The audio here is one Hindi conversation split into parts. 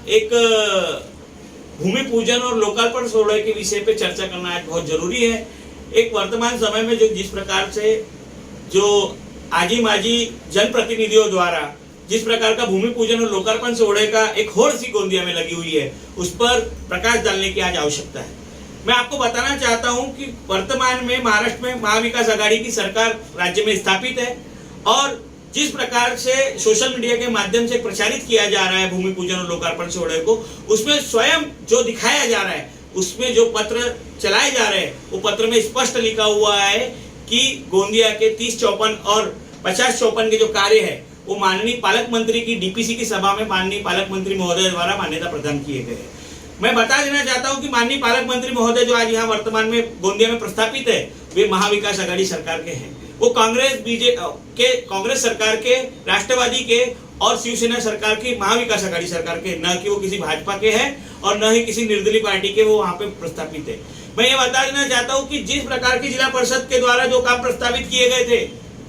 एक भूमि पूजन और लोकार्पण सोहळे के विषय पे चर्चा करना आज बहुत जरूरी है। एक वर्तमान समय में जो जिस प्रकार से जो आजी माजी जनप्रतिनिधियों द्वारा जिस प्रकार का भूमि पूजन और लोकार्पण सोहळे का एक होड़ सी गोंदिया में लगी हुई है, उस पर प्रकाश डालने की आज आवश्यकता है। मैं आपको बताना चाहता हूं कि वर्तमान में महाराष्ट्र में महाविकास आघाड़ी की सरकार राज्य में स्थापित है और जिस प्रकार से सोशल मीडिया के माध्यम से प्रचारित किया जा रहा है भूमि पूजन और लोकार्पण सोहळे को, उसमें स्वयं जो दिखाया जा रहा है, उसमें जो पत्र चलाए जा रहे हैं, वो पत्र में स्पष्ट लिखा हुआ है कि गोंदिया के 3054 और 5054 के जो कार्य है वो माननीय पालक मंत्री की डीपीसी की सभा में माननीय पालक मंत्री महोदय द्वारा मान्यता प्रदान किए गए हैं। मैं बता देना चाहता हूं कि माननीय पालक मंत्री महोदय जो आज यहाँ वर्तमान में गोंदिया में प्रस्थापित है, वे महाविकास आघाड़ी सरकार के हैं। वो कांग्रेस सरकार के, राष्ट्रवादी के और शिवसेना सरकार की महाविकास आघाड़ी सरकार के, न कि वो किसी भाजपा के हैं और न ही किसी निर्दलीय पार्टी के वो वहां पे प्रस्थापित है। मैं ये बता देना चाहता हूं कि जिस प्रकार की जिला परिषद के द्वारा जो काम प्रस्तावित किए गए थे,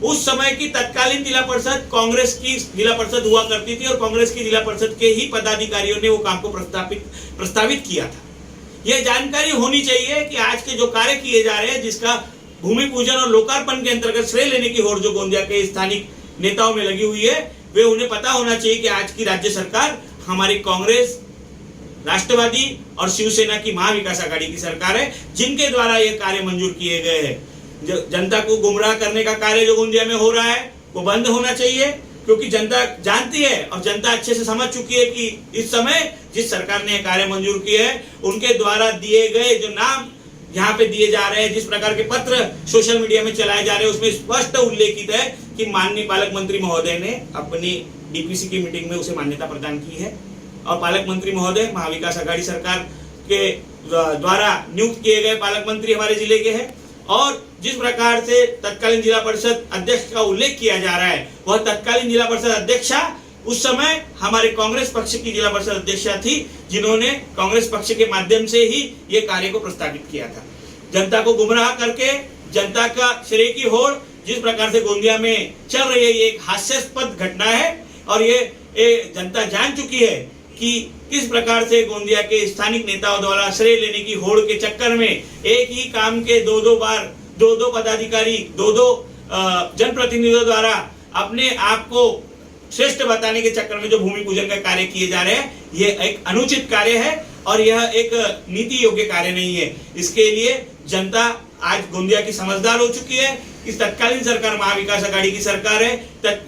उस समय की तत्कालीन जिला परिषद कांग्रेस की जिला परिषद हुआ करती थी और कांग्रेस की जिला परिषद के ही पदाधिकारियों ने वो काम को प्रस्तावित किया था। यह जानकारी होनी चाहिए कि आज के जो कार्य किए जा रहे हैं, जिसका भूमि पूजन और लोकार्पण के अंतर्गत श्रेय लेने की होड़ जो गोंदिया के स्थानिक नेताओं में लगी हुई है, वे उन्हें पता होना चाहिए कि आज की राज्य सरकार हमारी कांग्रेस, राष्ट्रवादी और शिवसेना की महाविकास आघाड़ी की सरकार है, जिनके द्वारा ये कार्य मंजूर किए गए हैं। जनता को गुमराह करने का कार्य जो गोंदिया में हो रहा है वो बंद होना चाहिए, क्योंकि जनता जानती है और जनता अच्छे से समझ चुकी है कि इस समय जिस सरकार ने कार्य मंजूर किए हैं, उनके द्वारा दिए गए जो नाम यहाँ पे दिए जा रहे हैं, जिस प्रकार के पत्र सोशल मीडिया में चलाए जा रहे हैं, उसमें स्पष्ट उल्लेखित है कि माननीय पालक मंत्री महोदय ने अपनी डीपीसी की मीटिंग में उसे मान्यता प्रदान की है और पालक मंत्री महोदय महाविकास आघाड़ी सरकार के द्वारा नियुक्त किए गए पालक मंत्री हमारे जिले के हैं। और जिस प्रकार से तत्कालीन जिला परिषद अध्यक्ष का उल्लेख किया जा रहा है, वह तत्कालीन जिला परिषद अध्यक्षा उस समय हमारे कांग्रेस पक्ष की जिला परिषद अध्यक्षा थी, जिन्होंने कांग्रेस पक्ष के माध्यम से ही ये कार्य को प्रस्तावित किया था। जनता को गुमराह करके जनता का श्रेय की होड़ जिस प्रकार से गोंदिया में चल रही है, ये एक हास्यास्पद घटना है और ये जनता जान चुकी है कि किस प्रकार से गोंदिया के स्थानिक नेताओं द्वारा श्रेय लेने की होड़ के चक्कर में एक ही काम के दो पदाधिकारी, दो जनप्रतिनिधियों द्वारा अपने आप को श्रेष्ठ बताने के चक्कर में जो भूमि पूजन का कार्य किए जा रहे हैं, ये एक अनुचित कार्य है और यह एक नीति योग्य कार्य नहीं है। इसके लिए जनता आज गोंदिया की समझदार हो चुकी है कि तत्कालीन सरकार महाविकास आघाड़ी की सरकार है।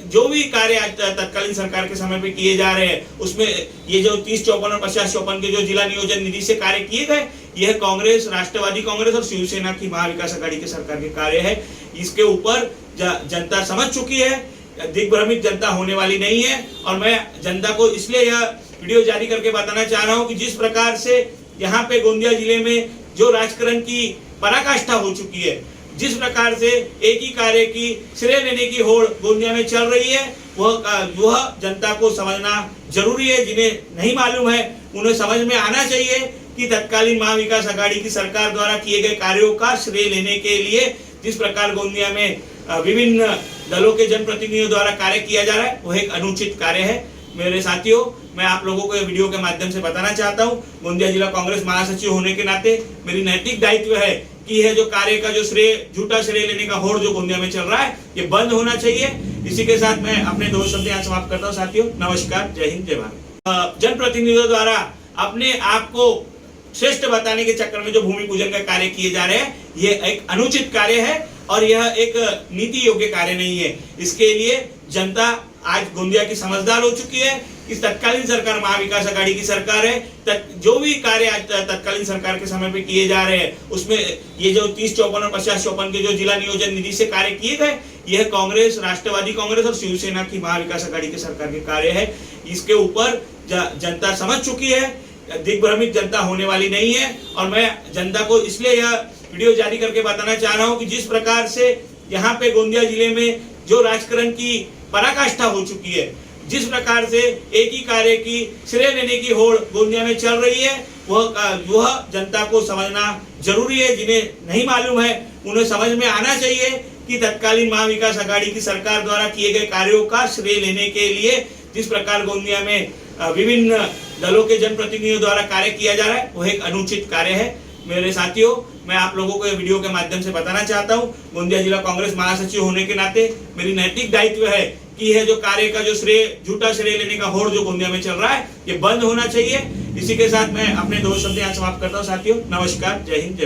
जो भी कार्य आज तत्कालीन सरकार के समय पे किए जा रहे हैं, उसमें ये जो 3054 और 5054 के जो जिला नियोजन निधि से कार्य किए गए, यह कांग्रेस, राष्ट्रवादी कांग्रेस और शिवसेना की महाविकास आघाड़ी की सरकार के कार्य है। इसके ऊपर जनता समझ चुकी है, दिग्भ्रमित जनता होने वाली नहीं है। और मैं जनता को इसलिए यह वीडियो जारी करके बताना चाह रहा हूं कि जिस प्रकार से यहाँ पे गोंदिया जिले में जो राजकारण की पराकाष्ठा हो चुकी है, जिस प्रकार से एक ही कार्य की श्रेय लेने की होड़ गोंदिया में चल रही है, वह जनता को समझना जरूरी है। जिन्हें नहीं मालूम है, उन्हें समझ में आना चाहिए कि तत्कालीन महाविकास आघाड़ी की सरकार द्वारा किए गए कार्यों का श्रेय लेने के लिए जिस प्रकार गोंदिया में विभिन्न दलों के जनप्रतिनिधियों द्वारा कार्य किया जा रहा है, वह एक अनुचित कार्य है। मेरे साथियों, मैं आप लोगों को वीडियो के माध्यम से बताना चाहता हूं, गोंदिया जिला कांग्रेस महासचिव होने के नाते मेरी नैतिक दायित्व है कि यह जो कार्य का जो झूठा श्रेय लेने का होड़ जो गोंदिया में चल रहा है, ये बंद होना चाहिए। इसी के साथ मैं अपने 2 शब्द यहाँ समाप्त करता हूँ। साथियों, नमस्कार, जय हिंद, जय भारत। जनप्रतिनिधियों द्वारा अपने आप को श्रेष्ठ बताने के चक्कर में जो भूमि पूजन का कार्य किए जा रहे हैं, ये एक अनुचित कार्य है और यह एक नीति योग्य कार्य नहीं है। इसके लिए जनता आज गोंदिया की समझदार हो चुकी है कि तत्कालीन सरकार महाविकास आघाड़ी की सरकार है। जो भी कार्य आज तत्कालीन सरकार के समय पे किए जा रहे हैं, उसमें ये जो 3054 और 5054 के जो जिला नियोजन निधि से कार्य किए गए, यह कांग्रेस, राष्ट्रवादी कांग्रेस और शिवसेना की महाविकास आघाड़ी की सरकार के कार्य है। इसके ऊपर जनता समझ चुकी है, दिग्भ्रमित जनता होने वाली नहीं है। और मैं जनता को इसलिए यह वीडियो जारी करके बताना चाह रहा हूं कि जिस प्रकार से यहाँ पे गोंदिया जिले में जो राजकारण की पराकाष्ठा हो चुकी है, जिस प्रकार से एक ही कार्य की श्रेय लेने की होड़ गोंदिया में चल रही है, वह जनता को समझना जरूरी है। जिन्हें नहीं मालूम है, उन्हें समझ में आना चाहिए कि तत्कालीन महाविकास आघाड़ी की सरकार द्वारा किए गए कार्यों का श्रेय लेने के लिए जिस प्रकार गोंदिया में विभिन्न दलों के जनप्रतिनिधियों द्वारा कार्य किया जा रहा है वो एक अनुचित कार्य है। मेरे साथियों, मैं आप लोगों को वीडियो के माध्यम से बताना चाहता हूं, गोंदिया जिला कांग्रेस महासचिव होने के नाते मेरी नैतिक दायित्व है कि यह जो कार्य का जो श्रेय, झूठा श्रेय लेने का होड़ जो गोंदिया में चल रहा है, ये बंद होना चाहिए। इसी के साथ मैं अपने 2 शब्द यहाँ समाप्त करता हूँ साथियों। नमस्कार, जय हिंद, जय भारत।